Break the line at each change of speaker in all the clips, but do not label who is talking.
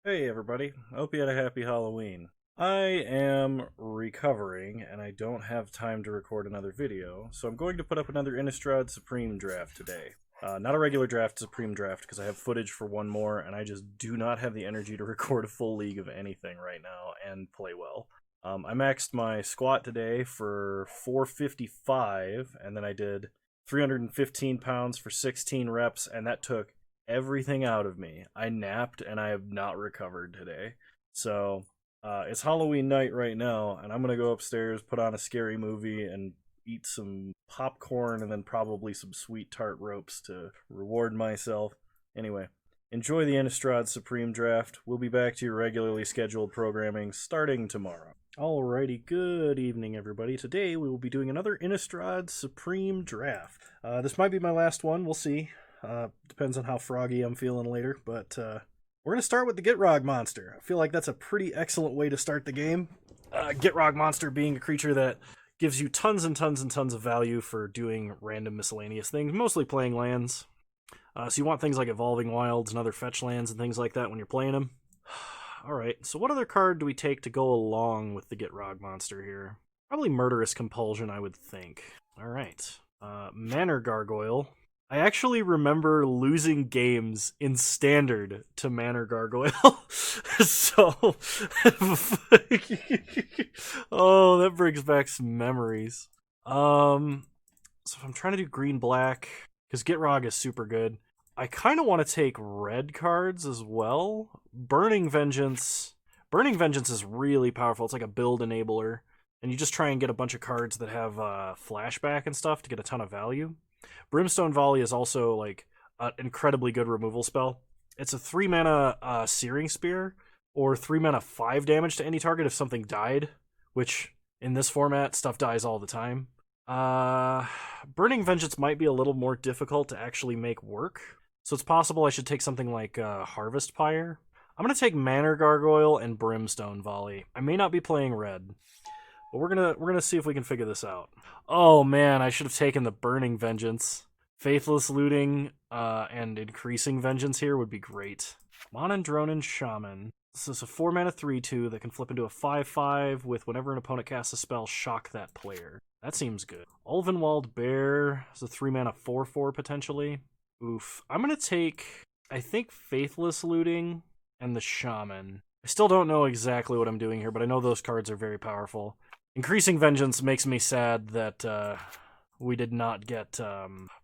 Hey everybody, I hope you had a happy Halloween. I am recovering and I don't have time to record another video, so I'm going to put up another Innistrad Supreme draft today. Not a regular draft, Supreme draft, because I have footage for one more and I just do not have the energy to record a full league of anything right now and play well. I maxed my squat today for 455 and then I did 315 pounds for 16 reps, and that took everything out of me. I napped and I have not recovered today. So it's Halloween night right now, and I'm gonna go upstairs, put on a scary movie, and eat some popcorn and then probably some sweet tart ropes to reward myself. Anyway, enjoy the Innistrad Supreme Draft. We'll be back to your regularly scheduled programming starting tomorrow. Alrighty, good evening, everybody. Today we will be doing another Innistrad Supreme Draft. This might be my last one. We'll see. Depends on how froggy I'm feeling later, but we're going to start with the Gitrog monster. I feel like that's a pretty excellent way to start the game. Gitrog monster being a creature that gives you tons and tons and tons of value for doing random miscellaneous things, mostly playing lands. So you want things like Evolving Wilds and other fetch lands and things like that when you're playing them. Alright, so what other card do we take to go along with the Gitrog monster here? Probably Murderous Compulsion, I would think. Alright. Manor Gargoyle. I actually remember losing games in Standard to Manor Gargoyle. So, oh, that brings back some memories. So if I'm trying to do green-black, because Gitrog is super good, I kind of want to take red cards as well. Burning Vengeance is really powerful. It's like a build enabler, and you just try and get a bunch of cards that have flashback and stuff to get a ton of value. Brimstone Volley is also like an incredibly good removal spell. It's a 3-mana Searing Spear, or 3-mana 5 damage to any target if something died, which in this format, stuff dies all the time. Burning Vengeance might be a little more difficult to actually make work, so it's possible I should take something like Harvest Pyre. I'm going to take Manor Gargoyle and Brimstone Volley. I may not be playing red, but we're gonna see if we can figure this out. Oh man, I should have taken the Burning Vengeance. Faithless Looting and Increasing Vengeance here would be great. Monandronin Shaman. This is a 4-mana 3/2 that can flip into a 5/5 with whenever an opponent casts a spell, shock that player. That seems good. Ulvenwald Bear is a 3-mana 4/4 potentially. Oof. I'm gonna take, I think, Faithless Looting and the Shaman. I still don't know exactly what I'm doing here, but I know those cards are very powerful. Increasing Vengeance makes me sad that we did not get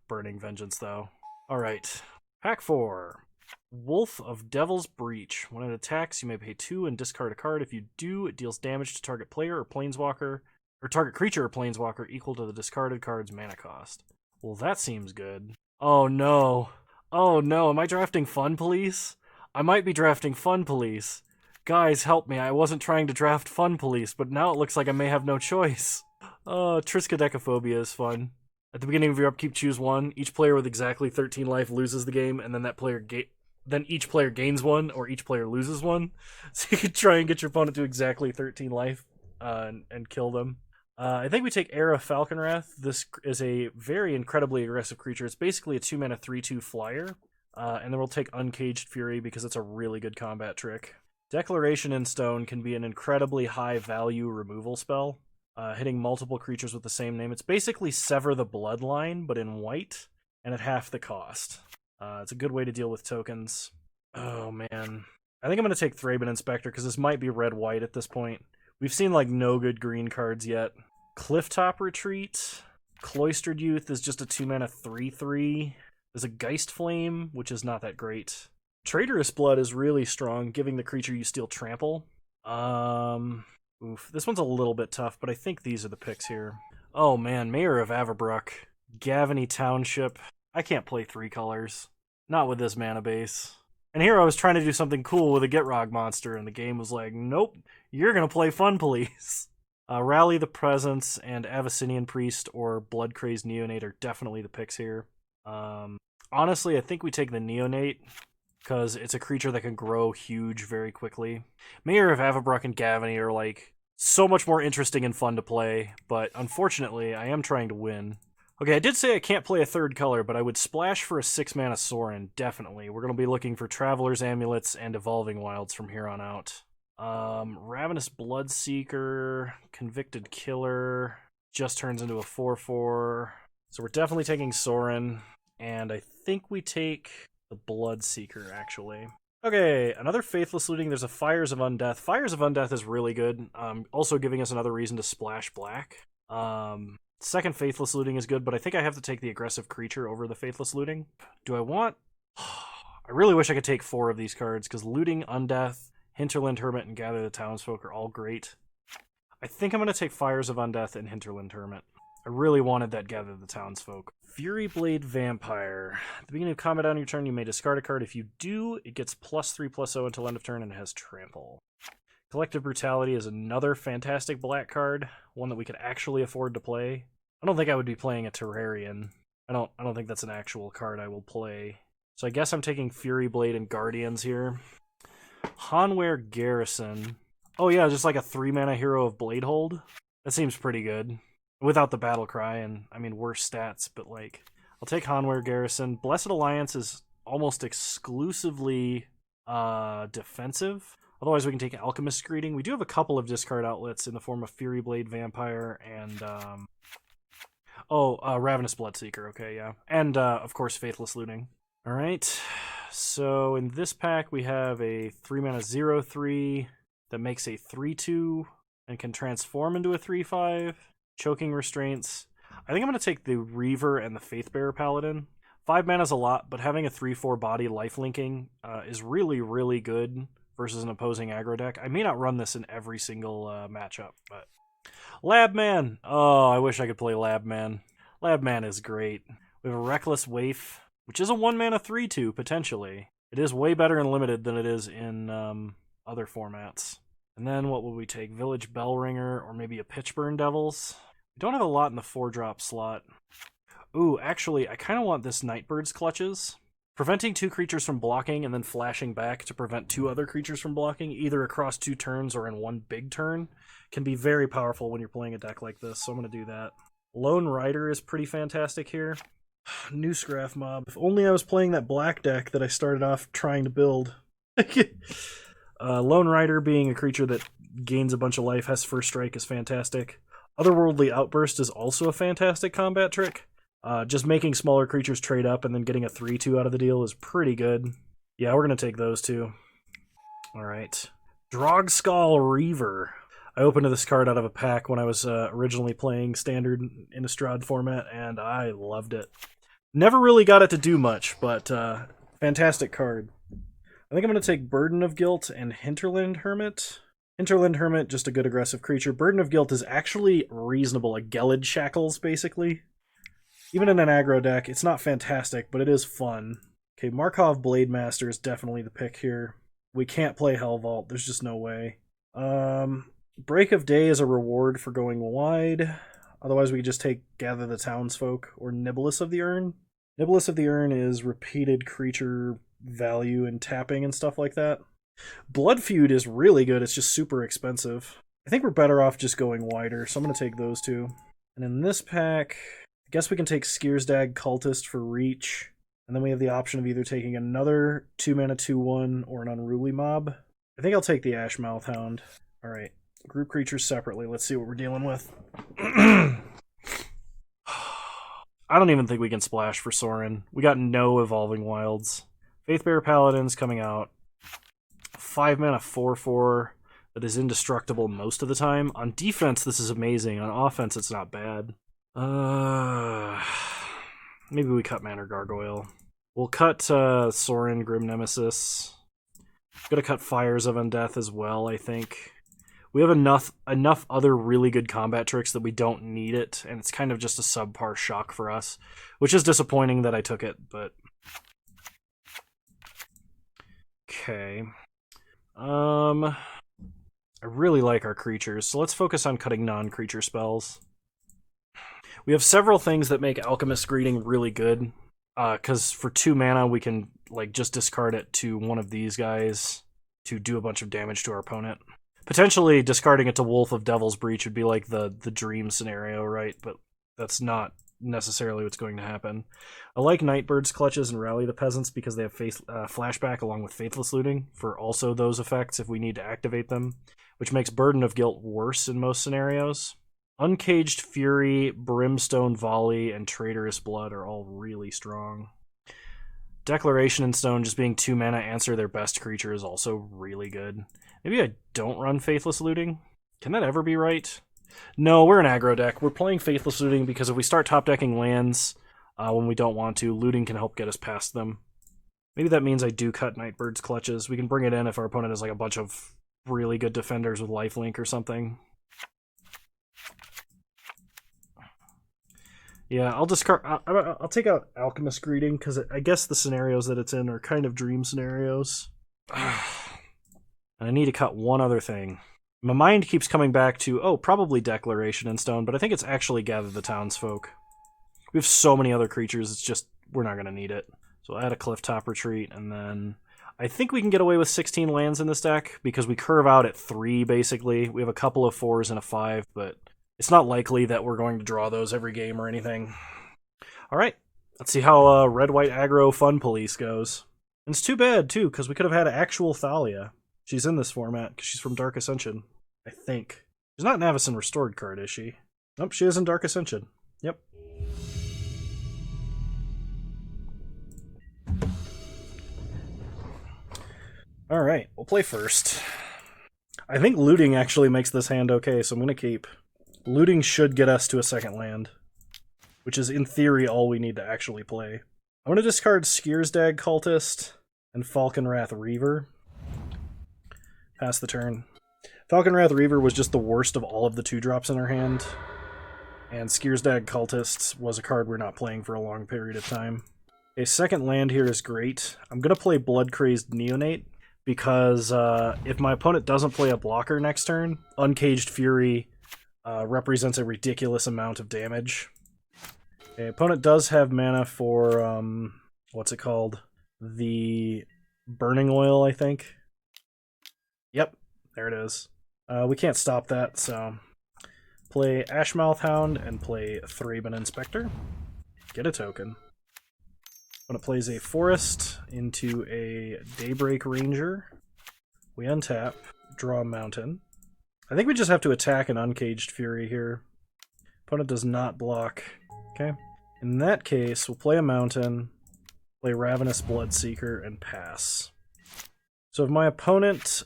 Burning Vengeance, though. Alright. Pack 4. Wolf of Devil's Breach. When it attacks, you may pay 2 and discard a card. If you do, it deals damage to target player or planeswalker, or target creature or planeswalker equal to the discarded card's mana cost. Well, that seems good. Oh no. Oh no, am I drafting Fun Police? I might be drafting Fun Police. Guys, help me. I wasn't trying to draft Fun Police, but now it looks like I may have no choice. Triskaidekaphobia is fun. At the beginning of your upkeep, choose one. Each player with exactly 13 life loses the game, and then then each player gains one, or each player loses one. So you can try and get your opponent to exactly 13 life and kill them. I think we take Era Falconwrath. This is a very incredibly aggressive creature. It's basically a 2-mana 3/2 flyer. And then we'll take Uncaged Fury because it's a really good combat trick. Declaration in Stone can be an incredibly high-value removal spell, hitting multiple creatures with the same name. It's basically Sever the Bloodline, but in white, and at half the cost. It's a good way to deal with tokens. Oh, man. I think I'm going to take Thraben Inspector, because this might be red-white at this point. We've seen, like, no good green cards yet. Clifftop Retreat. Cloistered Youth is just a 2-mana 3/3. There's a Geist Flame, which is not that great. Traitorous Blood is really strong, giving the creature you steal trample. Oof. This one's a little bit tough, but I think these are the picks here. Oh man, Mayor of Averbrook. Gavany Township. I can't play 3 colors. Not with this mana base. And here I was trying to do something cool with a Gitrog monster, and the game was like, nope, you're gonna play Fun Police. Rally the Presence and Abyssinian Priest or Blood Crazed Neonate are definitely the picks here. Honestly, I think we take the Neonate, because it's a creature that can grow huge very quickly. Mayor of Averbrook and Gavany are, like, so much more interesting and fun to play, but unfortunately, I am trying to win. Okay, I did say I can't play a third color, but I would splash for a 6-mana Sorin, definitely. We're going to be looking for Traveler's Amulets and Evolving Wilds from here on out. Ravenous Bloodseeker, Convicted Killer, just turns into a 4/4. So we're definitely taking Sorin, and I think we take the Bloodseeker, actually. Okay, another Faithless Looting. There's a Fires of Undeath. Fires of Undeath is really good, also giving us another reason to splash black. Second Faithless Looting is good, but I think I have to take the aggressive creature over the Faithless Looting. Do I want... I really wish I could take 4 of these cards, because Looting, Undeath, Hinterland Hermit, and Gather the Townsfolk are all great. I think I'm going to take Fires of Undeath and Hinterland Hermit. I really wanted that Gather the Townsfolk. Fury Blade Vampire. At the beginning of combat on your turn, you may discard a card. If you do, it gets +3/+0 until end of turn and it has Trample. Collective Brutality is another fantastic black card, one that we could actually afford to play. I don't think I would be playing a Terrarian. I don't think that's an actual card I will play. So I guess I'm taking Fury Blade and Guardians here. Hanweir Garrison. Oh yeah, just like a 3-mana hero of Bladehold. That seems pretty good. Without the Battle Cry and, I mean, worse stats, but like, I'll take Hanweir Garrison. Blessed Alliance is almost exclusively defensive. Otherwise, we can take Alchemist's Greeting. We do have a couple of discard outlets in the form of Fury Blade Vampire and, Ravenous Bloodseeker, okay, yeah. And, of course, Faithless Looting. Alright, so in this pack, we have a 3-mana 0/3 that makes a 3/2 and can transform into a 3/5. Choking Restraints. I think I'm going to take the Reaver and the Faithbearer Paladin. 5 mana is a lot, but having a 3/4 body lifelinking is really, really good versus an opposing aggro deck. I may not run this in every single matchup, but... Labman! Oh, I wish I could play Labman. Labman is great. We have a Reckless Waif, which is a 1-mana 3/2, potentially. It is way better in Limited than it is in other formats. And then what would we take? Village Bellringer, or maybe a Pitchburn Devils? We don't have a lot in the 4-drop slot. Ooh, actually, I kind of want this Nightbird's Clutches. Preventing 2 creatures from blocking and then flashing back to prevent 2 other creatures from blocking, either across 2 turns or in 1 big turn, can be very powerful when you're playing a deck like this, so I'm going to do that. Lone Rider is pretty fantastic here. Newsgraph Mob. If only I was playing that black deck that I started off trying to build. Lone Rider, being a creature that gains a bunch of life, has first strike, is fantastic. Otherworldly Outburst is also a fantastic combat trick. Just making smaller creatures trade up and then getting a 3/2 out of the deal is pretty good. Yeah, we're going to take those two. Alright. Drogskull Reaver. I opened this card out of a pack when I was originally playing standard Innistrad format, and I loved it. Never really got it to do much, but fantastic card. I think I'm going to take Burden of Guilt and Hinterland Hermit. Hinterland Hermit, just a good aggressive creature. Burden of Guilt is actually reasonable. A Gelid Shackles, basically. Even in an aggro deck, it's not fantastic, but it is fun. Okay, Markov Blademaster is definitely the pick here. We can't play Hellvault. There's just no way. Break of Day is a reward for going wide. Otherwise, we could just take Gather the Townsfolk or Nibelus of the Urn. Nibelus of the Urn is repeated creature value and tapping and stuff like that. Blood Feud is really good. It's just super expensive. I think we're better off just going wider, so I'm going to take those two. And in this pack, I guess we can take Skiersdag Cultist for reach. And then we have the option of either taking another 2-mana 2/1 or an Unruly Mob. I think I'll take the Ashmouth Hound. Alright, group creatures separately. Let's see what we're dealing with. I don't even think we can splash for Sorin. We got no Evolving Wilds. Faithbearer Paladin's coming out. 5-mana 4/4 that is indestructible most of the time. On defense, this is amazing. On offense, it's not bad. Maybe we cut Manor Gargoyle. We'll cut Sorin Grim Nemesis. Gonna cut Fires of Undeath as well, I think. We have enough other really good combat tricks that we don't need it, and it's kind of just a subpar shock for us, which is disappointing that I took it, but... Okay. I really like our creatures, so let's focus on cutting non-creature spells. We have several things that make Alchemist's Greeting really good, because for 2 mana we can like just discard it to one of these guys to do a bunch of damage to our opponent. Potentially discarding it to Wolf of Devil's Breach would be like the dream scenario, right? But that's not necessarily what's going to happen. I like Nightbird's Clutches and Rally the Peasants because they have flashback along with Faithless Looting for also those effects if we need to activate them, which makes Burden of Guilt worse in most scenarios. Uncaged Fury, Brimstone Volley, and Traitorous Blood are all really strong. Declaration in Stone, just being 2 mana, answer their best creature is also really good. Maybe I don't run Faithless Looting? Can that ever be right? No, we're an aggro deck. We're playing Faithless Looting because if we start top decking lands when we don't want to, looting can help get us past them. Maybe that means I do cut Nightbird's Clutches. We can bring it in if our opponent has like a bunch of really good defenders with lifelink or something. Yeah, I'll discard. I'll take out Alchemist Greeting because I guess the scenarios that it's in are kind of dream scenarios. And I need to cut one other thing. My mind keeps coming back to, probably Declaration in Stone, but I think it's actually Gather the Townsfolk. We have so many other creatures, it's just, we're not going to need it. So I'll add a Clifftop Retreat, and then I think we can get away with 16 lands in this deck, because we curve out at 3, basically. We have a couple of 4s and a 5, but it's not likely that we're going to draw those every game or anything. Alright, let's see how Red-White Aggro Fun Police goes. And it's too bad, too, because we could have had actual Thalia. She's in this format, because she's from Dark Ascension. I think. She's not an Avacyn Restored card, is she? Nope, she is in Dark Ascension. Yep. Alright, we'll play first. I think looting actually makes this hand okay, so I'm going to keep. Looting should get us to a second land, which is in theory all we need to actually play. I'm going to discard Skiersdag Cultist and Falconwrath Reaver. Pass the turn. Falconwrath Reaver was just the worst of all of the 2-drops in our hand, and Skiersdag Cultists was a card we're not playing for a long period of time. A second land here is great. I'm going to play Blood-Crazed Neonate, because if my opponent doesn't play a blocker next turn, Uncaged Fury represents a ridiculous amount of damage. The opponent does have mana for, what's it called? The Burning Oil, I think. Yep, there it is. We can't stop that, so play Ashmouth Hound and play Thraben Inspector. Get a token. When it plays a Forest into a Daybreak Ranger, we untap, draw a Mountain. I think we just have to attack an Uncaged Fury here. Opponent does not block. Okay. In that case, we'll play a Mountain, play Ravenous Bloodseeker, and pass. So if my opponent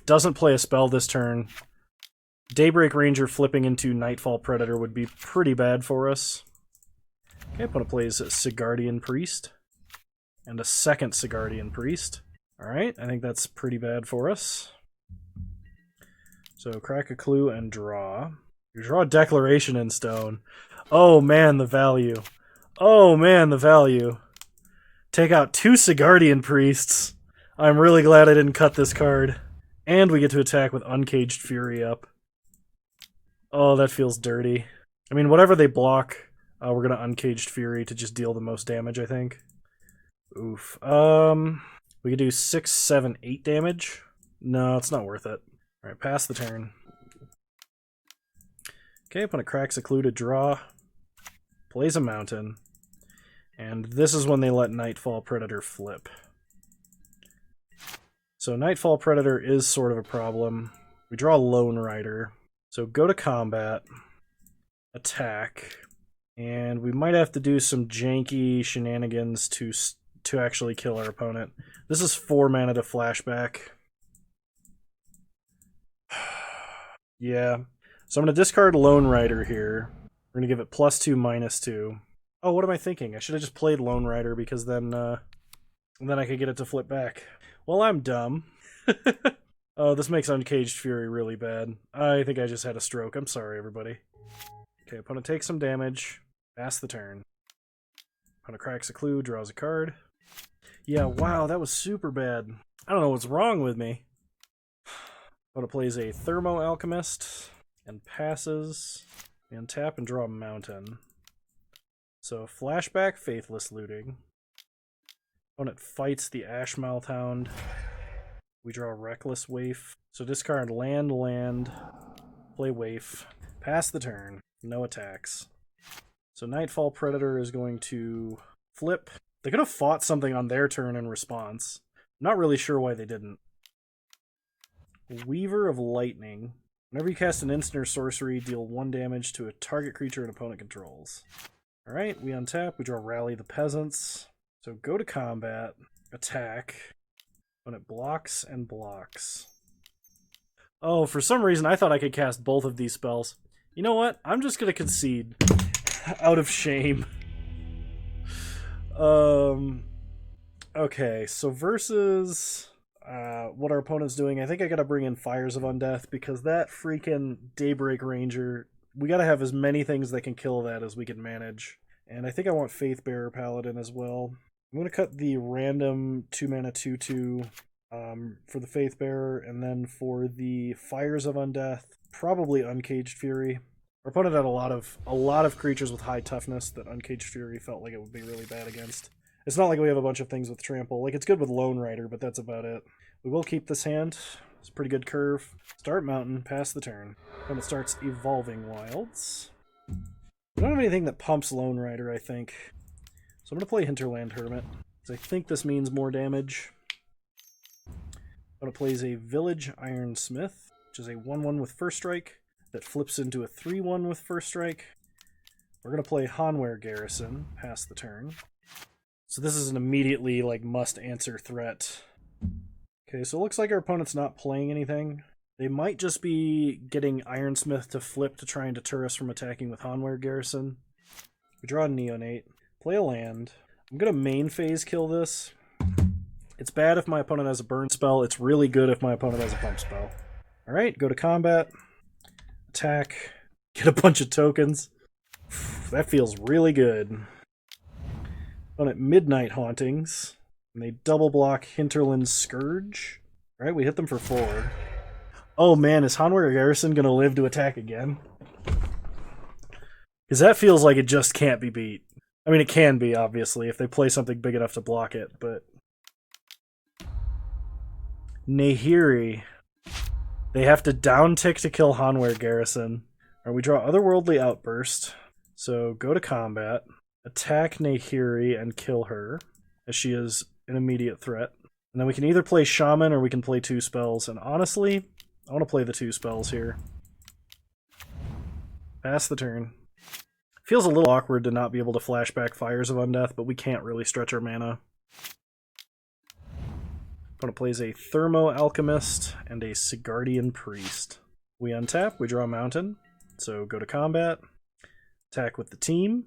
doesn't play a spell this turn, Daybreak Ranger flipping into Nightfall Predator would be pretty bad for us. Okay, opponent plays Sigardian Priest, and a second Sigardian Priest. Alright, I think that's pretty bad for us. So crack a clue and draw. You draw a Declaration in Stone. Oh man, the value. Oh man, the value. Take out 2 Sigardian Priests. I'm really glad I didn't cut this card. And we get to attack with Uncaged Fury up. Oh, that feels dirty. I mean, whatever they block, we're going to Uncaged Fury to just deal the most damage, I think. Oof. We could do 6, 7, 8 damage. No, it's not worth it. Alright, pass the turn. Okay, opponent cracks a clue to draw. Plays a Mountain. And this is when they let Nightfall Predator flip. So Nightfall Predator is sort of a problem. We draw Lone Rider. So go to combat. Attack. And we might have to do some janky shenanigans to actually kill our opponent. This is 4 mana to flashback. Yeah. So I'm going to discard Lone Rider here. We're going to give it +2, -2. Oh, what am I thinking? I should have just played Lone Rider because then I could get it to flip back. Well, I'm dumb. Oh, this makes Uncaged Fury really bad. I think I just had a stroke. I'm sorry, everybody. Okay, opponent takes some damage. Pass the turn. Opponent cracks a clue, draws a card. Yeah, wow, that was super bad. I don't know what's wrong with me. Opponent plays a Thermo Alchemist and passes. We untap and draw a Mountain. So flashback, Faithless Looting. Opponent fights the Ashmouth Hound. We draw Reckless Waif. So discard land, play Waif. Pass the turn. No attacks. So Nightfall Predator is going to flip. They could have fought something on their turn in response. I'm not really sure why they didn't. Weaver of Lightning. Whenever you cast an instant or sorcery, deal 1 damage to a target creature an opponent controls. Alright, we untap. We draw Rally the Peasants. So go to combat. Attack. When it blocks and blocks. Oh, for some reason I thought I could cast both of these spells. You know what? I'm just going to concede. Out of shame. Okay, so versus what our opponent's doing, I think I gotta bring in Fires of Undeath, because that freaking Daybreak Ranger, we gotta have as many things that can kill that as we can manage. And I think I want Faithbearer Paladin as well. I'm gonna cut the random 2-mana 2/2 for the Faithbearer, and then for the Fires of Undeath, probably Uncaged Fury. Our opponent had a lot of creatures with high toughness that Uncaged Fury felt like it would be really bad against. It's not like we have a bunch of things with Trample. Like, it's good with Lone Rider, but that's about it. We will keep this hand. It's a pretty good curve. Start Mountain, pass the turn. Then it starts Evolving Wilds. We don't have anything that pumps Lone Rider, I think. So I'm going to play Hinterland Hermit, because I think this means more damage. Opponent plays a Village Ironsmith, which is a 1/1 with First Strike, that flips into a 3/1 with First Strike. We're going to play Hanweir Garrison, pass the turn. So this is an immediately, like, must-answer threat. Okay, so it looks like our opponent's not playing anything. They might just be getting Ironsmith to flip to try and deter us from attacking with Hanweir Garrison. We draw a Neonate, play a land. I'm going to main phase kill this. It's bad if my opponent has a burn spell. It's really good if my opponent has a pump spell. Alright, go to combat. Attack. Get a bunch of tokens. That feels really good. Opponent Midnight Hauntings. And they double block Hinterland Scourge. Alright, we hit them for 4. Oh man, is Hanweir Garrison going to live to attack again? Because that feels like it just can't be beat. I mean, it can be, obviously, if they play something big enough to block it, but... Nahiri. They have to downtick to kill Hanweir Garrison. Alright, we draw Otherworldly Outburst. So, go to combat. Attack Nahiri and kill her, as she is an immediate threat. And then we can either play Shaman or we can play 2 spells. And honestly, I want to play the 2 spells here. Pass the turn. Feels a little awkward to not be able to flashback Fires of Undeath, but we can't really stretch our mana. Opponent plays a Thermo Alchemist and a Sigardian Priest. We untap, we draw a Mountain. So go to combat. Attack with the team.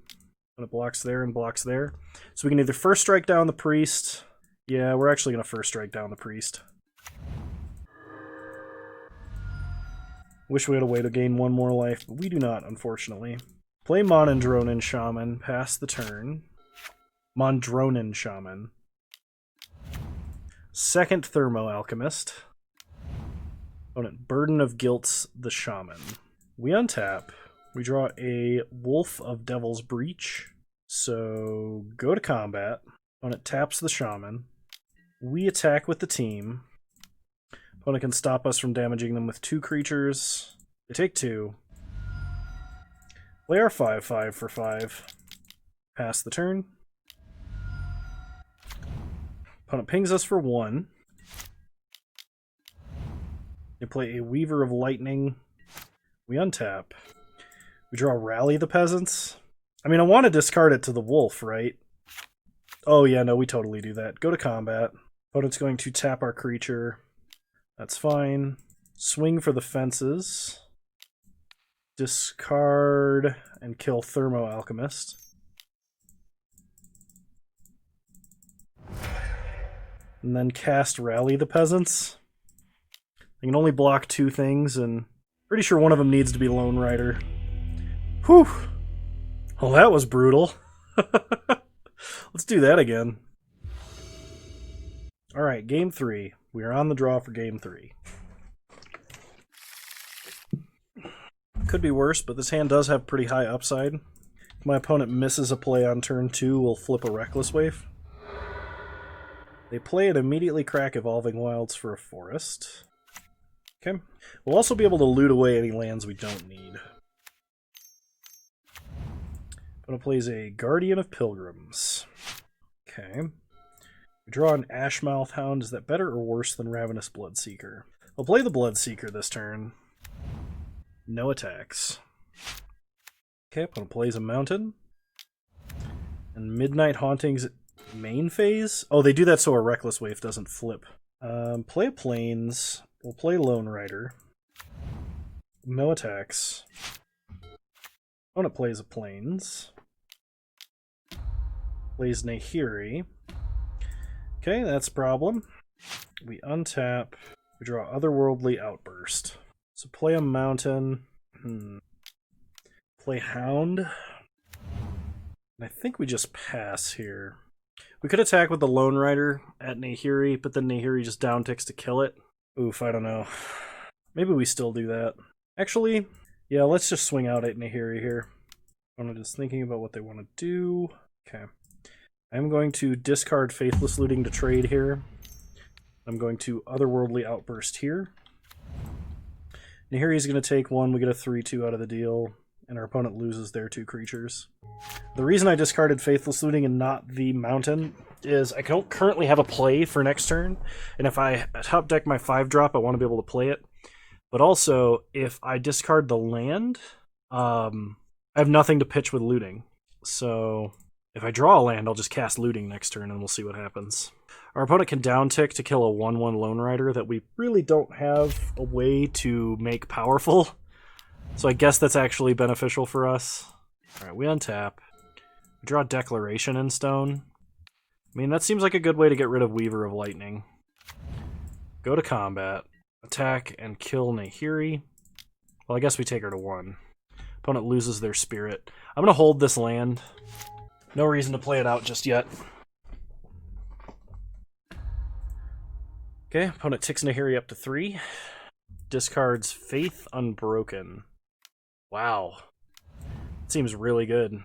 Opponent blocks there and blocks there. So we can either first strike down the Priest. Yeah, we're actually going to first strike down the Priest. Wish we had a way to gain 1 more life, but we do not, unfortunately. Play Monandronin Shaman, pass the turn. Mondronin Shaman. Second Thermo Alchemist. Opponent Burden of Guilt's the Shaman. We untap. We draw a Wolf of Devil's Breach. So go to combat. Opponent taps the Shaman. We attack with the team. Opponent can stop us from damaging them with 2 creatures. They take 2. Play our 5/5 for 5. Pass the turn. Opponent pings us for 1. They play a Weaver of Lightning. We untap. We draw Rally the Peasants. I mean, I want to discard it to the Wolf, right? Oh yeah, no, we totally do that. Go to combat. Opponent's going to tap our creature. That's fine. Swing for the fences. Discard and kill Thermo Alchemist. And then cast Rally the Peasants. I can only block 2 things, and pretty sure one of them needs to be Lone Rider. Whew! Well, that was brutal. Let's do that again. Alright, game 3. We are on the draw for game 3. Could be worse, but this hand does have pretty high upside. If my opponent misses a play on turn 2, we'll flip a Reckless Wave. They play and immediately crack Evolving Wilds for a forest. Okay. We'll also be able to loot away any lands we don't need. Opponent plays a Guardian of Pilgrims. Okay. We draw an Ashmouth Hound. Is that better or worse than Ravenous Bloodseeker? I'll play the Bloodseeker this turn. No attacks. Okay, opponent plays a Mountain. And Midnight Hauntings main phase? Oh, they do that so a Reckless Wave doesn't flip. Play a Plains. We'll play Lone Rider. No attacks. Opponent plays a Plains. Plays Nahiri. Okay, that's a problem. We untap. We draw Otherworldly Outburst. So play a Mountain. Play Hound. And I think we just pass here. We could attack with the Lone Rider at Nahiri, but then Nahiri just downticks to kill it. Oof, I don't know. Maybe we still do that. Actually, yeah, let's just swing out at Nahiri here. I'm just thinking about what they want to do. Okay. I'm going to discard Faithless Looting to trade here. I'm going to Otherworldly Outburst here. Nahiri's going to take one. We get a 3-2 out of the deal, and our opponent loses their 2 creatures. The reason I discarded Faithless Looting and not the Mountain is I don't currently have a play for next turn, and if I top deck my 5-drop, I want to be able to play it. But also, if I discard the land, I have nothing to pitch with Looting. So if I draw a land, I'll just cast Looting next turn, and we'll see what happens. Our opponent can downtick to kill a 1/1 Lone Rider that we really don't have a way to make powerful. So I guess that's actually beneficial for us. Alright, we untap. We draw Declaration in stone. I mean, that seems like a good way to get rid of Weaver of Lightning. Go to combat. Attack and kill Nahiri. Well, I guess we take her to 1. Opponent loses their spirit. I'm going to hold this land. No reason to play it out just yet. Okay, opponent ticks Nahiri up to 3. Discards Faith Unbroken. Wow. Seems really good.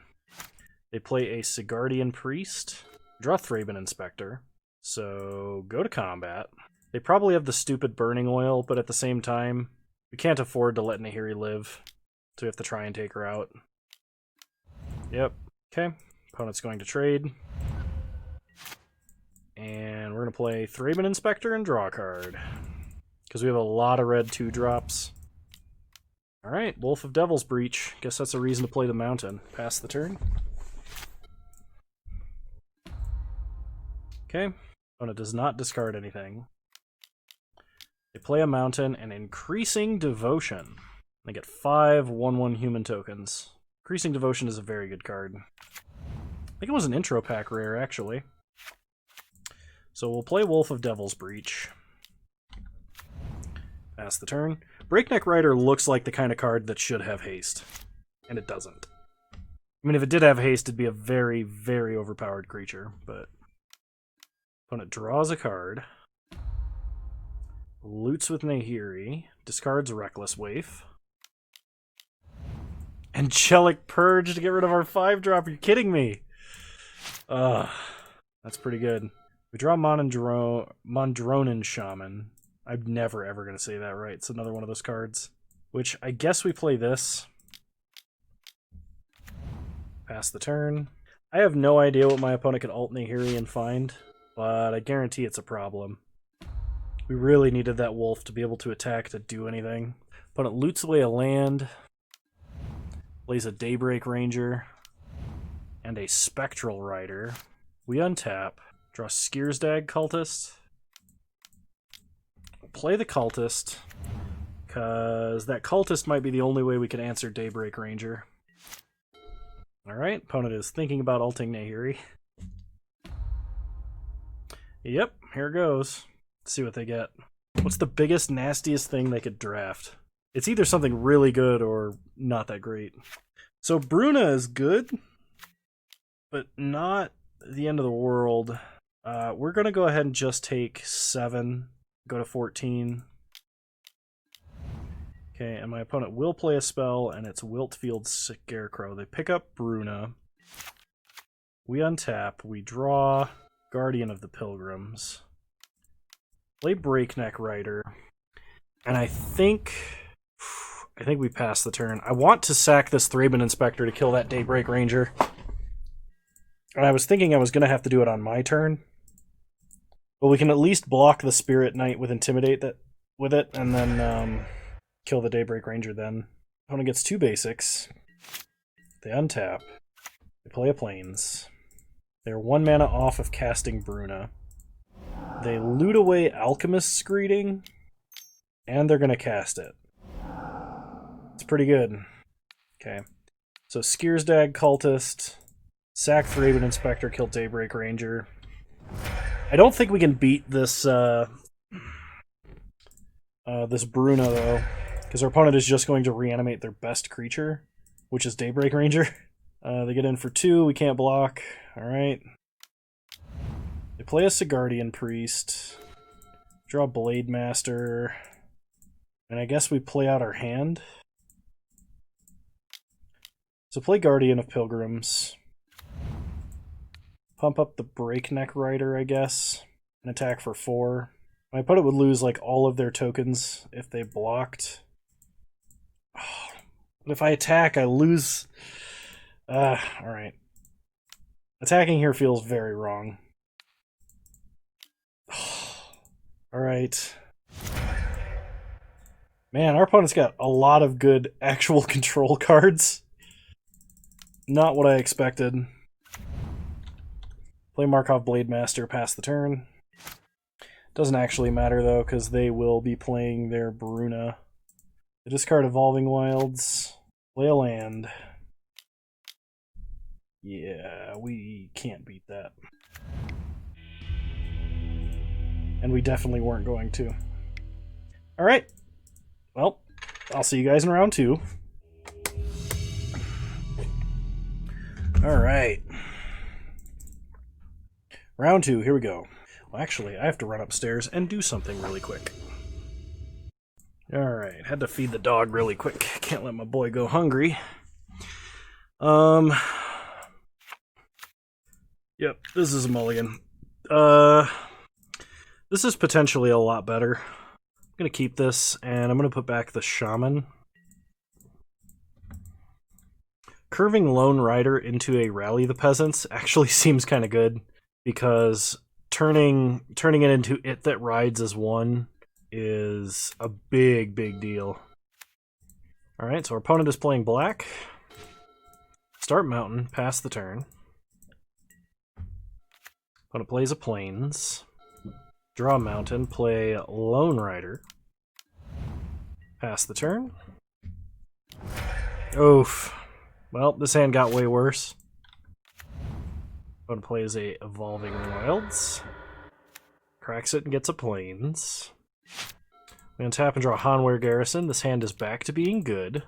They play a Sigardian Priest. Draw Thraben Inspector. So, go to combat. They probably have the stupid Burning Oil, but at the same time, we can't afford to let Nahiri live. So we have to try and take her out. Yep. Okay. Opponent's going to trade. And we're going to play Thraben Inspector and draw a card. Because we have a lot of red 2-drops. Alright, Wolf of Devil's Breach. Guess that's a reason to play the Mountain. Pass the turn. Okay. Opponent does not discard anything. They play a Mountain and Increasing Devotion. They get 5 1/1 human tokens. Increasing Devotion is a very good card. I think it was an intro pack rare, actually. So we'll play Wolf of Devil's Breach. Pass the turn. Breakneck Rider looks like the kind of card that should have haste. And it doesn't. I mean, if it did have haste, it'd be a very, very overpowered creature, but... Opponent draws a card. Loots with Nahiri. Discards Reckless Waif. Angelic Purge to get rid of our 5-drop. Are you kidding me? That's pretty good. We draw Mondronin Shaman. I'm never ever going to say that right. It's another one of those cards. Which, I guess we play this. Pass the turn. I have no idea what my opponent could alt Nahiri and find, but I guarantee it's a problem. We really needed that wolf to be able to attack to do anything. Opponent loots away a land. Plays a Daybreak Ranger. And a Spectral Rider. We untap. Draw Skiersdag Cultist. Play the Cultist. Because that Cultist might be the only way we can answer Daybreak Ranger. Alright, opponent is thinking about alting Nahiri. Yep, here goes. Let's see what they get. What's the biggest, nastiest thing they could draft? It's either something really good or not that great. So Bruna is good, but not the end of the world. We're going to go ahead and just take 7, go to 14. Okay, and my opponent will play a spell, and it's Wiltfield Scarecrow. They pick up Bruna. We untap. We draw Guardian of the Pilgrims. Play Breakneck Rider. And I think we pass the turn. I want to sack this Thraben Inspector to kill that Daybreak Ranger. And I was thinking I was going to have to do it on my turn. But we can at least block the Spirit Knight with Intimidate with it, and then kill the Daybreak Ranger then. Opponent gets 2 basics. They untap. They play a Plains. They're 1 mana off of casting Bruna. They loot away Alchemist's Greeting, and they're going to cast it. It's pretty good. Okay. So Skiersdag Cultist, sack Thraben Inspector, kill Daybreak Ranger. I don't think we can beat this this Bruna, though, because our opponent is just going to reanimate their best creature, which is Daybreak Ranger. They get in for 2, we can't block. Alright. They play a Sigardian Priest, draw Blade Master, and I guess we play out our hand. So play Guardian of Pilgrims. Pump up the Breakneck Rider, I guess, and attack for 4. My opponent would lose like all of their tokens if they blocked. But if I attack, I lose... alright. Attacking here feels very wrong. Alright. Man, our opponent's got a lot of good actual control cards. Not what I expected. Play Markov Blade Master, pass the turn. Doesn't actually matter though, because they will be playing their Bruna. They discard Evolving Wilds. Play a land. Yeah, we can't beat that. And we definitely weren't going to. Alright. Well, I'll see you guys in round 2. Alright. Round 2, here we go. Well, actually, I have to run upstairs and do something really quick. Alright, had to feed the dog really quick. Can't let my boy go hungry. Yep, this is a mulligan. This is potentially a lot better. I'm gonna keep this, and I'm gonna put back the Shaman. Curving Lone Rider into a Rally the Peasants actually seems kind of good, because turning it into It That Rides as 1 is a big deal. Alright, so our opponent is playing black. Start Mountain, pass the turn. Opponent plays a Plains. Draw a Mountain, play Lone Rider. Pass the turn. Oof. Well, this hand got way worse. Opponent plays a Evolving Wilds. Cracks it and gets a Plains. We untap and draw Hanweir Garrison. This hand is back to being good.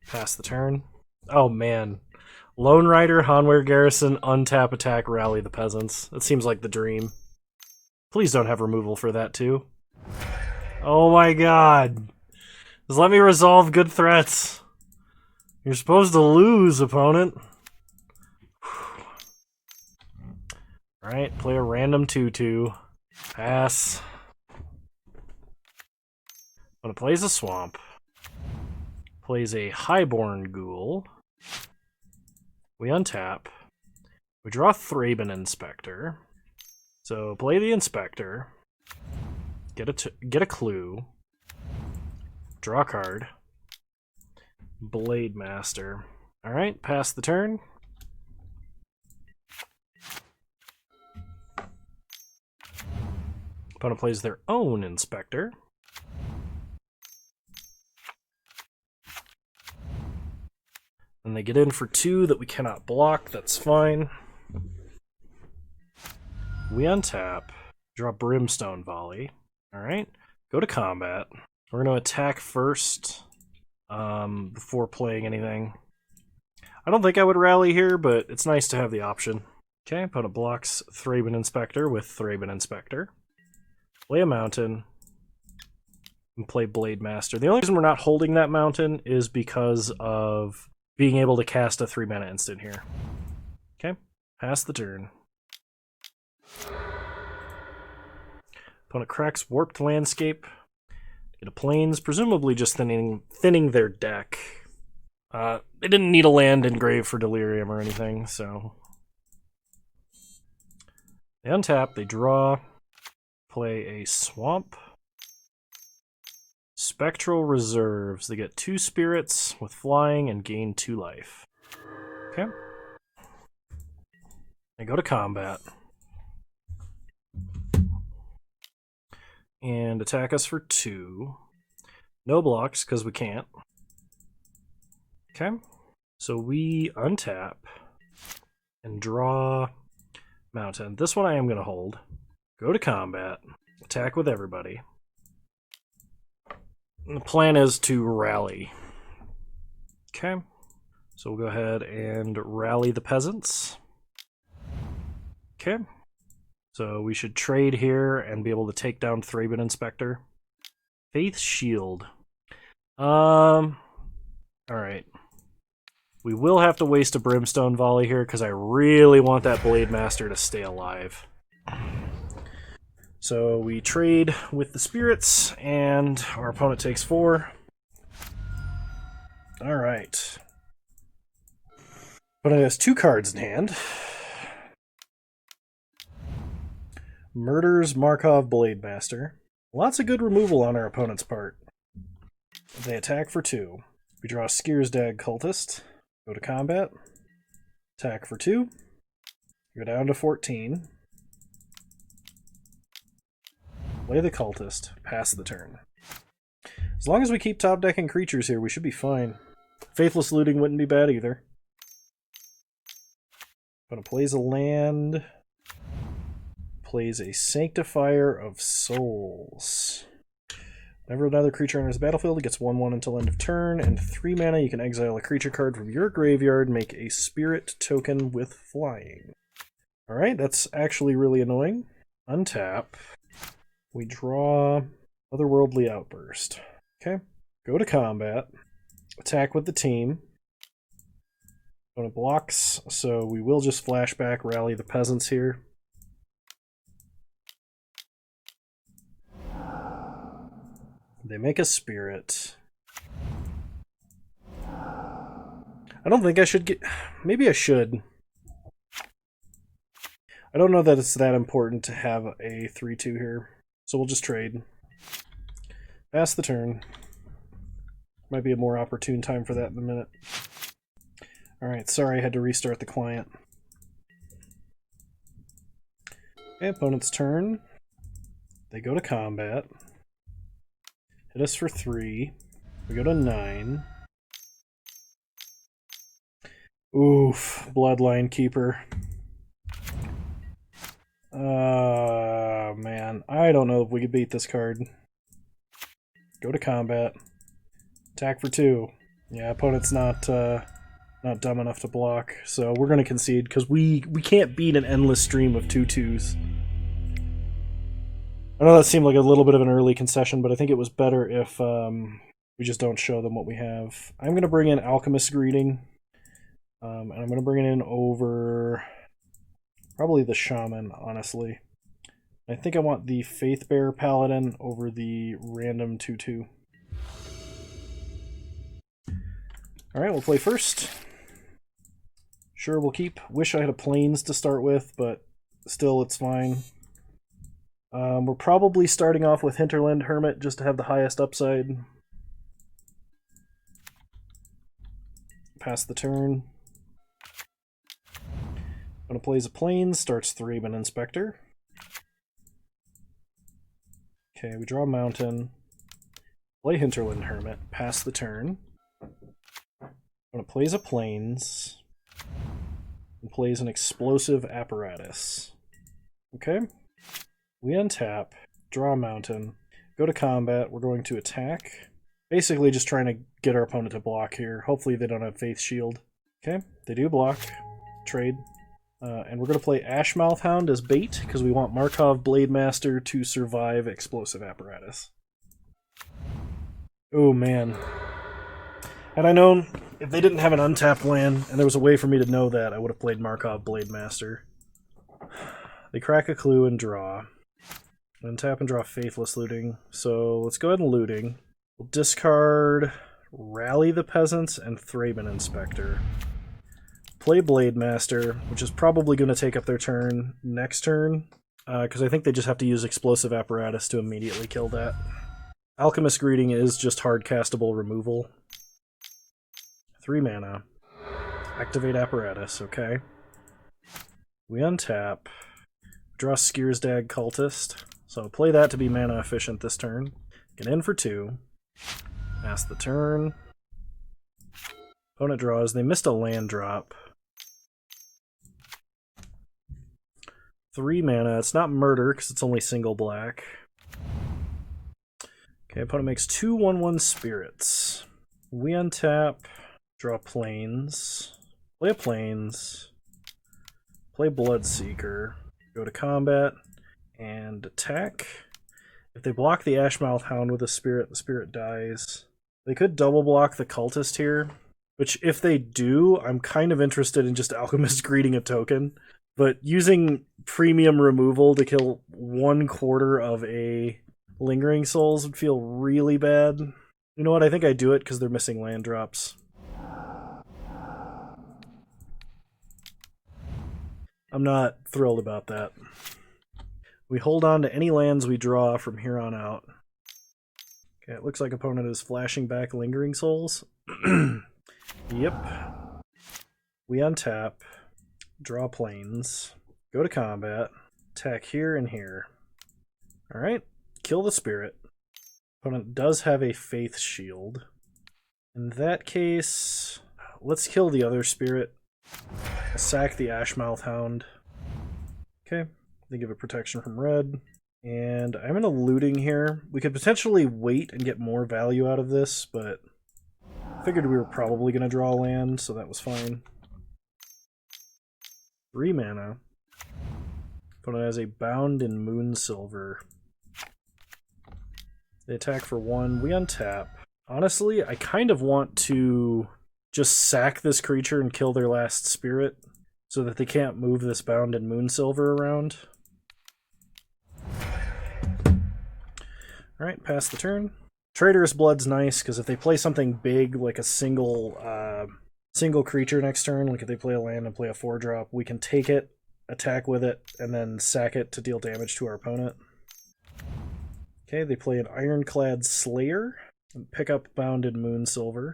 Pass the turn. Oh man. Lone Rider, Hanweir Garrison, untap, attack, Rally the Peasants. That seems like the dream. Please don't have removal for that too. Oh my god. Just let me resolve good threats. You're supposed to lose, opponent. Alright, play a random 2/2. Pass. Opponent plays a Swamp. Plays a Highborn Ghoul. We untap. We draw Thraben Inspector. So play the Inspector. Get a clue. Draw a card. Blade Master. Alright, pass the turn. Opponent plays their own Inspector. And they get in for 2 that we cannot block, that's fine. We untap, draw Brimstone Volley. Alright, go to combat. We're going to attack first before playing anything. I don't think I would rally here, but it's nice to have the option. Okay, opponent blocks Thraben Inspector with Thraben Inspector. Play a Mountain. And play Blade Master. The only reason we're not holding that Mountain is because of being able to cast a 3-mana instant here. Okay, pass the turn. Opponent cracks Warped Landscape. Get a Plains, presumably just thinning their deck. They didn't need a land engrave for Delirium or anything, so... They untap, they draw, play a Swamp. Spectral Reserves. They get 2 spirits with flying and gain 2 life. Okay. They go to combat. And attack us for 2. No blocks, because we can't. Okay. So we untap and draw Mountain. This one I am going to hold. Go to combat. Attack with everybody. And the plan is to rally. Okay. So we'll go ahead and rally the Peasants. Okay. So we should trade here and be able to take down Thraben Inspector. Faith Shield. Alright. We will have to waste a Brimstone Volley here because I really want that Blade Master to stay alive. So we trade with the spirits, and our opponent takes 4. Alright. Opponent has 2 cards in hand. Murders Markov Blade Master. Lots of good removal on our opponent's part. They attack for 2. We draw Skiersdag Cultist. Go to combat. Attack for 2. Go down to 14. Play the Cultist. Pass the turn. As long as we keep top decking creatures here, we should be fine. Faithless Looting wouldn't be bad either. Gonna plays a land. Plays a Sanctifier of Souls. Whenever another creature enters the battlefield, it gets 1/1 until end of turn, and 3 mana you can exile a creature card from your graveyard, make a spirit token with flying. Alright, that's actually really annoying. Untap. We draw Otherworldly Outburst. Okay, go to combat. Attack with the team. Opponent blocks, so we will just flashback rally the Peasants here. They make a spirit. I don't think I should get... Maybe I should. I don't know that it's that important to have a 3/2 here. So we'll just trade. Pass the turn. Might be a more opportune time for that in a minute. Alright, sorry I had to restart the client. Okay, opponent's turn. They go to combat. Hit us for 3. We go to 9. Oof, Bloodline Keeper. Man, I don't know if we could beat this card. Go to combat. Attack for 2. Yeah, opponent's not dumb enough to block, so we're gonna concede because we can't beat an endless stream of 2/2s. I know that seemed like a little bit of an early concession, but I think it was better if we just don't show them what we have. I'm gonna bring in Alchemist's Greeting, and I'm gonna bring it in over probably the Shaman, honestly. I think I want the Faithbearer Paladin over the random 2/2. Alright, we'll play first. Sure, we'll keep. Wish I had a Plains to start with, but still, it's fine. We're probably starting off with Hinterland Hermit just to have the highest upside. Pass the turn. When it plays a Plains, starts Thraben Inspector. Okay, we draw a Mountain. Play Hinterland Hermit. Pass the turn. When it plays a Plains, and plays an Explosive Apparatus. Okay. We untap, draw a Mountain, go to combat. We're going to attack. Basically just trying to get our opponent to block here. Hopefully they don't have Faith Shield. Okay, they do block. Trade. And we're going to play Ashmouth Hound as bait, because we want Markov Blade Master to survive Explosive Apparatus. Oh man. Had I known, if they didn't have an untapped land, and there was a way for me to know that, I would have played Markov Blade Master. They crack a clue and draw. Untap and draw Faithless Looting. So let's go ahead and Looting. We'll discard Rally the Peasants and Thraben Inspector. Play Blade Master, which is probably going to take up their turn next turn, because I think they just have to use Explosive Apparatus to immediately kill that. Alchemist Greeting is just hard castable removal. 3 mana. Activate Apparatus, okay. We untap. Draw Skiersdag Cultist. So play that to be mana efficient this turn. Get in for 2. Pass the turn. Opponent draws. They missed a land drop. 3 mana. It's not murder because it's only single black. Okay, opponent makes 2 1/1 spirits. We untap, draw plains, play a plains, play Bloodseeker, go to combat, and attack. If they block the Ashmouth Hound with a spirit, the spirit dies. They could double block the cultist here, which if they do, I'm kind of interested in just Alchemist Greeting a token. But using premium removal to kill 1/4 of a Lingering Souls would feel really bad. You know what? I think I do it because they're missing land drops. I'm not thrilled about that. We hold on to any lands we draw from here on out. Okay, it looks like opponent is flashing back Lingering Souls. Yep. We untap. Draw plains, go to combat, attack here and here. Alright, kill the spirit. Opponent does have a faith shield. In that case, let's kill the other spirit. Sack the Ashmouth Hound. Okay, they give it protection from red. And I'm in a looting here. We could potentially wait and get more value out of this, but I figured we were probably going to draw land, so that was fine. 3 mana. Opponent has a Bound in Moonsilver. They attack for 1. We untap. Honestly, I kind of want to just sack this creature and kill their last spirit so that they can't move this Bound in Moonsilver around. Alright, pass the turn. Traitorous Blood's nice, because if they play something big, like a single creature next turn, like if they play a land and play a 4-drop, we can take it, attack with it, and then sack it to deal damage to our opponent. Okay, they play an Ironclad Slayer, and pick up Bound in Moonsilver.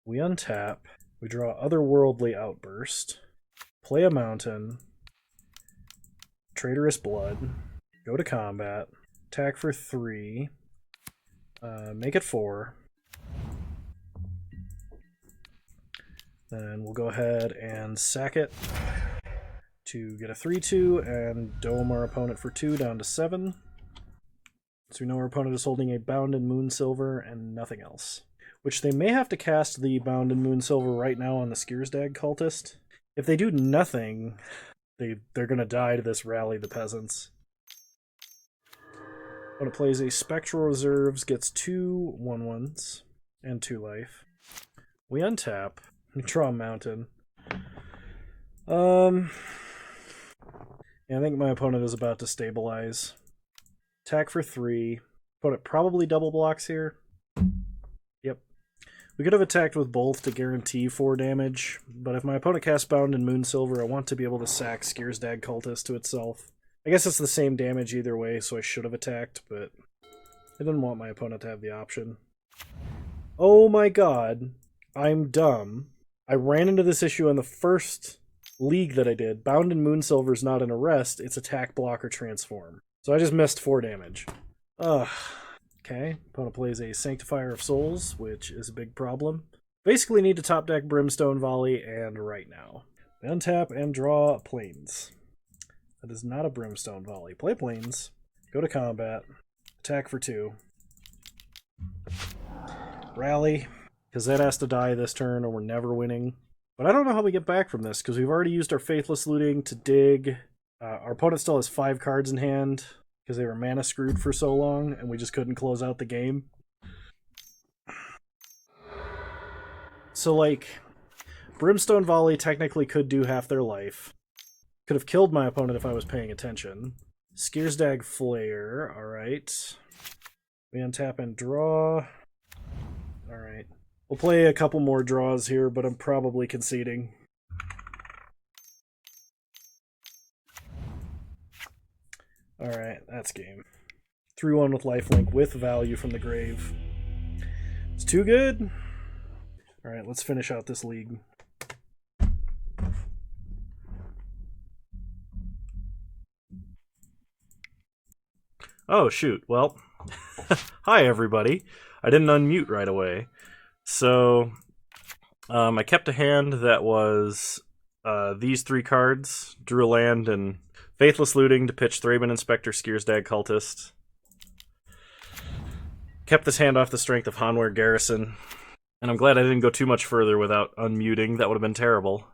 We untap, we draw Otherworldly Outburst, play a mountain, Traitorous Blood, go to combat, attack for 3, make it 4. Then we'll go ahead and sack it to get a 3/2 and dome our opponent for 2 down to 7. So we know our opponent is holding a Bound in Moonsilver and nothing else. Which they may have to cast the Bound in Moonsilver right now on the Skiersdag Cultist. If they do nothing, they're going to die to this Rally the Peasants. Opponent plays a Spectral Reserves, gets 2 1/1s and 2 life. We untap. Draw a mountain. Yeah, I think my opponent is about to stabilize. Attack for 3. Opponent probably double blocks here. Yep. We could have attacked with both to guarantee 4 damage, but if my opponent casts Bound in Moonsilver, I want to be able to sack Skiersdag Cultist to itself. I guess it's the same damage either way, so I should have attacked, but I didn't want my opponent to have the option. Oh my god. I'm dumb. I ran into this issue in the first league that I did. Bound in Moonsilver is not an arrest, it's attack, block, or transform. So I just missed 4 damage. Ugh. Okay, opponent plays a Sanctifier of Souls, which is a big problem. Basically need to top deck Brimstone Volley, and right now. Untap and draw plains. That is not a Brimstone Volley. Play plains, go to combat, attack for 2. Rally, because that has to die this turn or we're never winning. But I don't know how we get back from this, because we've already used our Faithless Looting to dig. Our opponent still has 5 cards in hand, because they were mana screwed for so long, and we just couldn't close out the game. So, like, Brimstone Volley technically could do half their life. Could have killed my opponent if I was paying attention. Skiersdag Flare, alright. We untap and draw. Alright. We'll play a couple more draws here, but I'm probably conceding. Alright, that's game. 3-1 with lifelink with value from the grave. It's too good. Alright, let's finish out this league. Oh, shoot. Well, hi, everybody. I didn't unmute right away. So, I kept a hand that was these 3 cards, drew a land, and Faithless Looting to pitch Thraben Inspector, Skiersdag Cultist. Kept this hand off the strength of Hanware Garrison, and I'm glad I didn't go too much further without unmuting. That would have been terrible.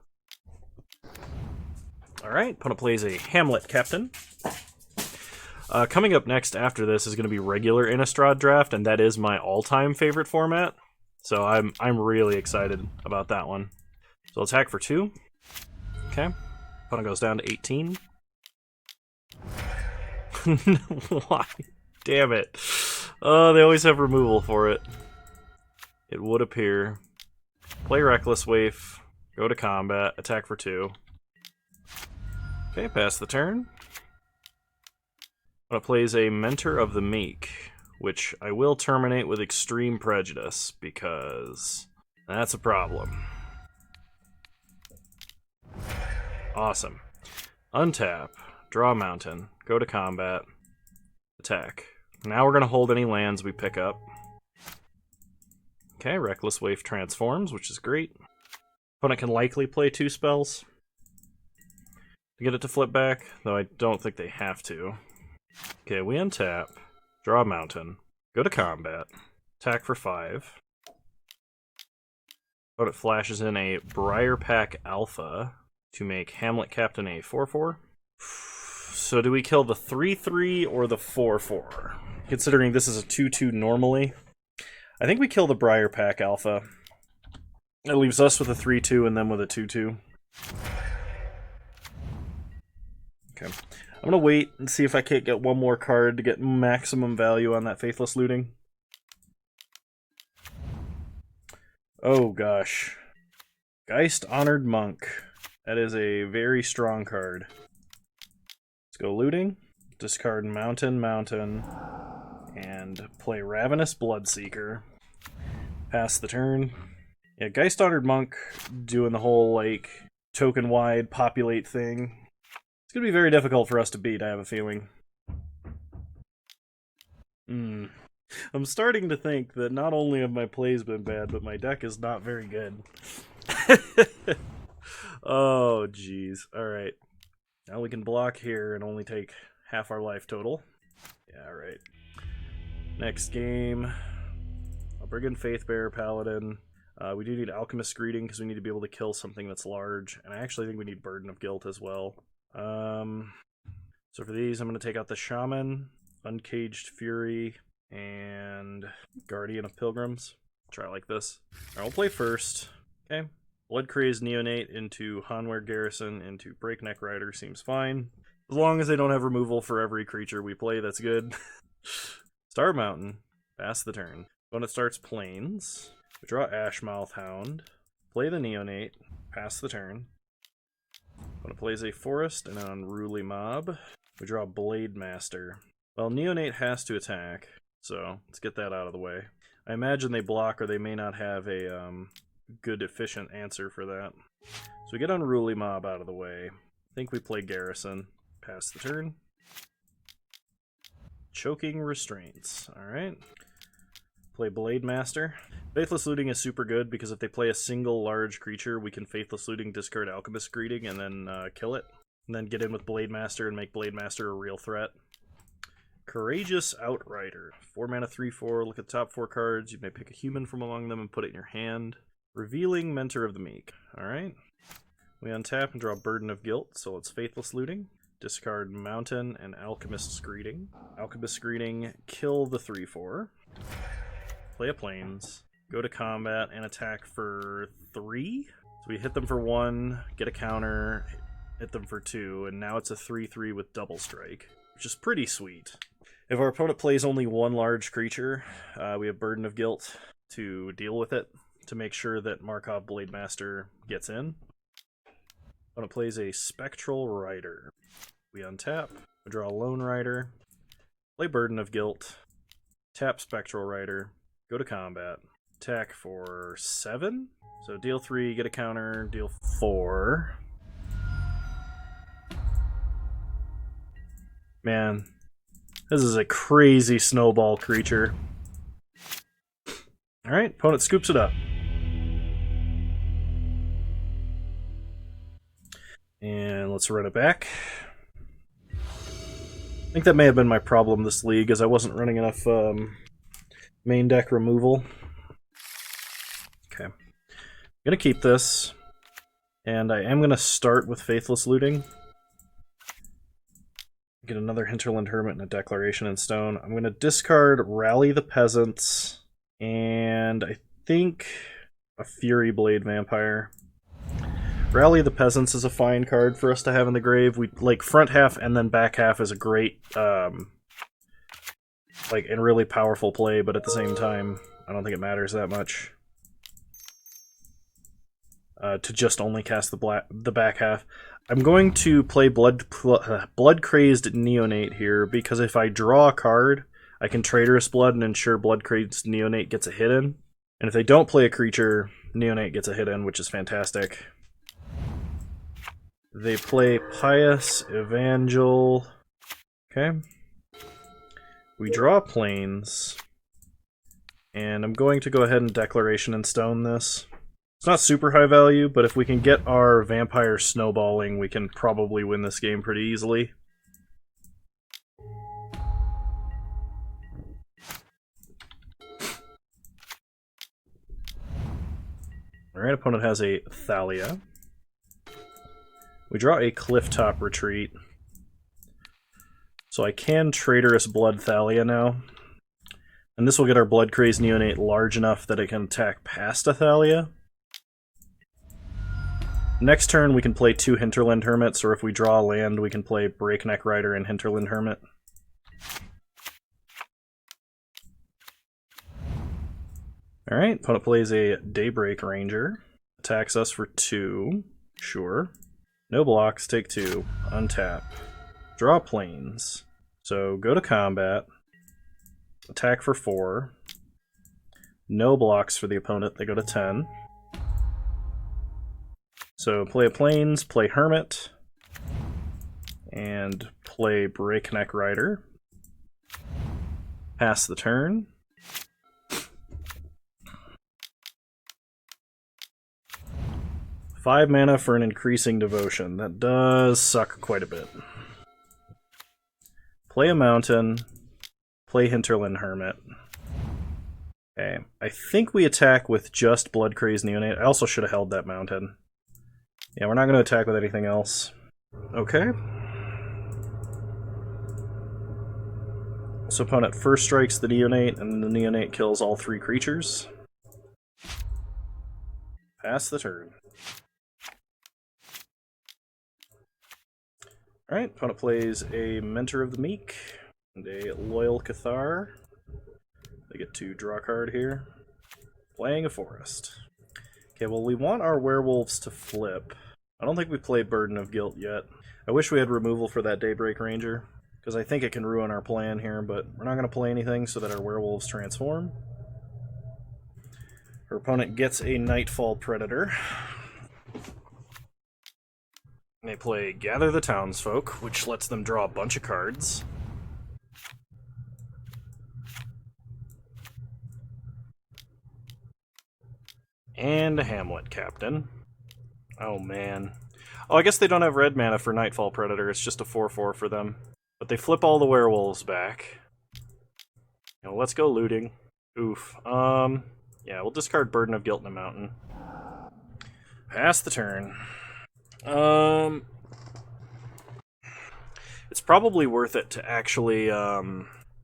Alright, opponent plays a Hamlet Captain. Coming up next after this is going to be regular Innistrad draft, and that is my all-time favorite format. So I'm really excited about that one. So I'll attack for 2. Okay. Opponent goes down to 18. Why? Damn it. Oh, they always have removal for it. It would appear. Play Reckless Waif. Go to combat. Attack for 2. Okay, pass the turn. Opponent plays a Mentor of the Meek, which I will terminate with Extreme Prejudice, because that's a problem. Awesome. Untap, draw a mountain, go to combat, attack. Now we're going to hold any lands we pick up. Okay, Reckless Waif transforms, which is great. Opponent can likely play 2 spells to get it to flip back, though I don't think they have to. Okay, we untap, draw a mountain, go to combat, attack for 5. But it flashes in a Briarpack Alpha to make Hamlet Captain a 4/4. So do we kill the 3/3 or the 4/4? Considering this is a 2/2 normally, I think we kill the Briarpack Alpha. It leaves us with a 3/2 and them with a 2/2. Okay. I'm gonna wait and see if I can't get one more card to get maximum value on that Faithless Looting. Oh gosh. Geist Honored Monk. That is a very strong card. Let's go looting. Discard Mountain, and play Ravenous Bloodseeker. Pass the turn. Yeah, Geist Honored Monk doing the whole, like, token-wide populate thing. It's going to be very difficult for us to beat, I have a feeling. I'm starting to think that not only have my plays been bad, but my deck is not very good. Oh, jeez. Alright. Now we can block here and only take half our life total. Yeah, alright. Next game. I'll bring in Faithbearer Paladin. We do need Alchemist Greeting because we need to be able to kill something that's large. And I actually think we need Burden of Guilt as well. So for these, I'm going to take out the Shaman, Uncaged Fury, and Guardian of Pilgrims. Try it like this. Alright, we'll play first. Okay. Blood Crazed Neonate into Hanware Garrison into Breakneck Rider seems fine. As long as they don't have removal for every creature we play, that's good. Star Mountain. Pass the turn. When it starts Plains, we draw Ashmouth Hound. Play the Neonate. Pass the turn. When it plays a Forest and an Unruly Mob, we draw Blade Master. Well, Neonate has to attack, so let's get that out of the way. I imagine they block, or they may not have a good, efficient answer for that. So we get Unruly Mob out of the way. I think we play Garrison. Pass the turn. Choking Restraints. Alright. Play Blade Master. Faithless Looting is super good because if they play a single large creature, we can Faithless Looting, discard Alchemist Greeting, and then kill it. And then get in with Blade Master and make Blade Master a real threat. Courageous Outrider. 4 mana 3/4. Look at the top 4 cards. You may pick a human from among them and put it in your hand. Revealing Mentor of the Meek. Alright. We untap and draw Burden of Guilt, so it's Faithless Looting. Discard Mountain and Alchemist's Greeting. Alchemist's Greeting, kill the 3/4. Play a Plains. Go to combat and attack for 3. So we hit them for 1, get a counter, hit them for 2, and now it's a 3/3 with Double Strike, which is pretty sweet. If our opponent plays only 1 large creature, we have Burden of Guilt. to deal with it, to make sure that Markov Blade Master gets in. Opponent plays a Spectral Rider. We untap, we draw a Lone Rider, play Burden of Guilt, tap Spectral Rider, go to combat, attack for 7. So deal 3, get a counter, deal 4. Man, this is a crazy snowball creature. Alright, opponent scoops it up. And let's run it back. I think that may have been my problem this league, as I wasn't running enough main deck removal. Okay. I'm going to keep this, and I am going to start with Faithless Looting. Get another Hinterland Hermit and a Declaration in Stone. I'm going to discard Rally the Peasants, and I think a Fury Blade Vampire. Rally the Peasants is a fine card for us to have in the grave. We like front half and then back half is a great and really powerful play, but at the same time, I don't think it matters that much. To just only cast the back half. I'm going to play Blood Crazed Neonate here, because if I draw a card, I can Traitorous Blood and ensure Blood Crazed Neonate gets a hit in. And if they don't play a creature, Neonate gets a hit in, which is fantastic. They play Pious Evangel. Okay. We draw planes. And I'm going to go ahead and Declaration and Stone this. It's not super high value, but if we can get our vampire snowballing, we can probably win this game pretty easily. Alright, opponent has a Thalia. We draw a Clifftop Retreat. So I can Traitorous Blood Thalia now. And this will get our Blood Crazed Neonate large enough that it can attack past a Thalia. Next turn we can play 2 Hinterland Hermits, or if we draw a land we can play Breakneck Rider and Hinterland Hermit. Alright, opponent plays a Daybreak Ranger. Attacks us for 2. Sure. No blocks, take 2. Untap. Draw planes. So go to combat. Attack for 4. No blocks for the opponent, they go to 10. So play a planes, play Hermit, and play Breakneck Rider. Pass the turn. Five mana for an Increasing Devotion. That does suck quite a bit. Play a Mountain, play Hinterland Hermit. Okay, I think we attack with just Blood Crazed Neonate. I also should have held that Mountain. Yeah, we're not going to attack with anything else. Okay. So opponent first strikes the Neonate, and the Neonate kills all 3 creatures. Pass the turn. Alright, opponent plays a Mentor of the Meek and a Loyal Cathar. They get to draw a card here. Playing a Forest. Okay, well we want our werewolves to flip. I don't think we played Burden of Guilt yet. I wish we had removal for that Daybreak Ranger, because I think it can ruin our plan here, but we're not going to play anything so that our werewolves transform. Our opponent gets a Nightfall Predator. They play Gather the Townsfolk, which lets them draw a bunch of cards. And a Hamlet Captain. Oh man. Oh, I guess they don't have red mana for Nightfall Predator, it's just a 4/4 for them. But they flip all the werewolves back. Now let's go looting. Oof. Yeah, we'll discard Burden of Guilt in the Mountain. Pass the turn. It's probably worth it to actually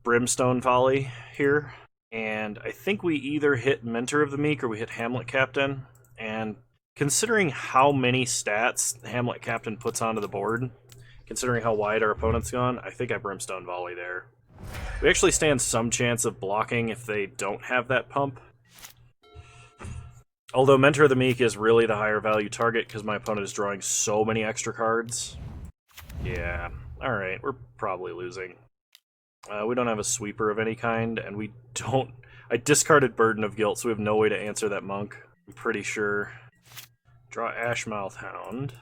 Brimstone Volley here. And I think we either hit Mentor of the Meek or we hit Hamlet Captain. And considering how many stats Hamlet Captain puts onto the board, considering how wide our opponent's gone, I think I Brimstone Volley there. We actually stand some chance of blocking if they don't have that pump. Although Mentor of the Meek is really the higher value target because my opponent is drawing so many extra cards. Yeah, alright, we're probably losing. We don't have a sweeper of any kind, and we don't... I discarded Burden of Guilt, so we have no way to answer that monk. I'm pretty sure. Draw Ashmouth Hound.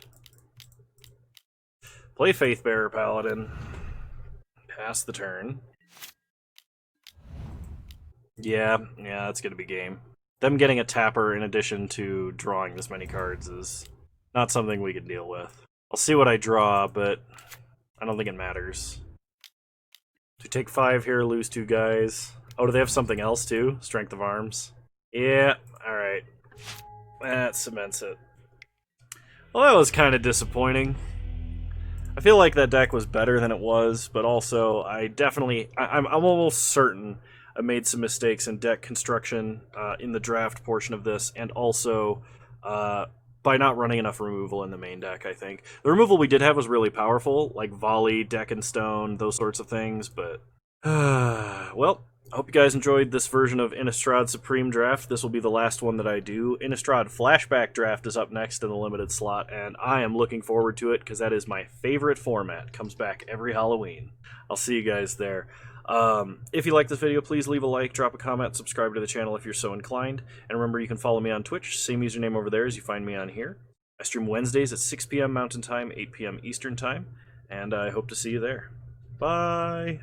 Play Faithbearer Paladin. Pass the turn. Yeah, that's gonna be game. Them getting a tapper in addition to drawing this many cards is not something we can deal with. I'll see what I draw, but I don't think it matters. To take 5 here, lose 2 guys. Oh, do they have something else too? Strength of Arms? Yeah, alright. That cements it. Well, that was kind of disappointing. I feel like that deck was better than it was, but also I'm almost certain I made some mistakes in deck construction in the draft portion of this, and also by not running enough removal in the main deck, I think. The removal we did have was really powerful, like Volley, Deck and Stone, those sorts of things, but... well, I hope you guys enjoyed this version of Innistrad Supreme Draft. This will be the last one that I do. Innistrad Flashback Draft is up next in the limited slot, and I am looking forward to it because that is my favorite format. Comes back every Halloween. I'll see you guys there. If you like this video, please leave a like, drop a comment, subscribe to the channel if you're so inclined, and remember you can follow me on Twitch, same username over there as you find me on here. I stream Wednesdays at 6 p.m. Mountain Time, 8 p.m. Eastern Time, and I hope to see you there. Bye!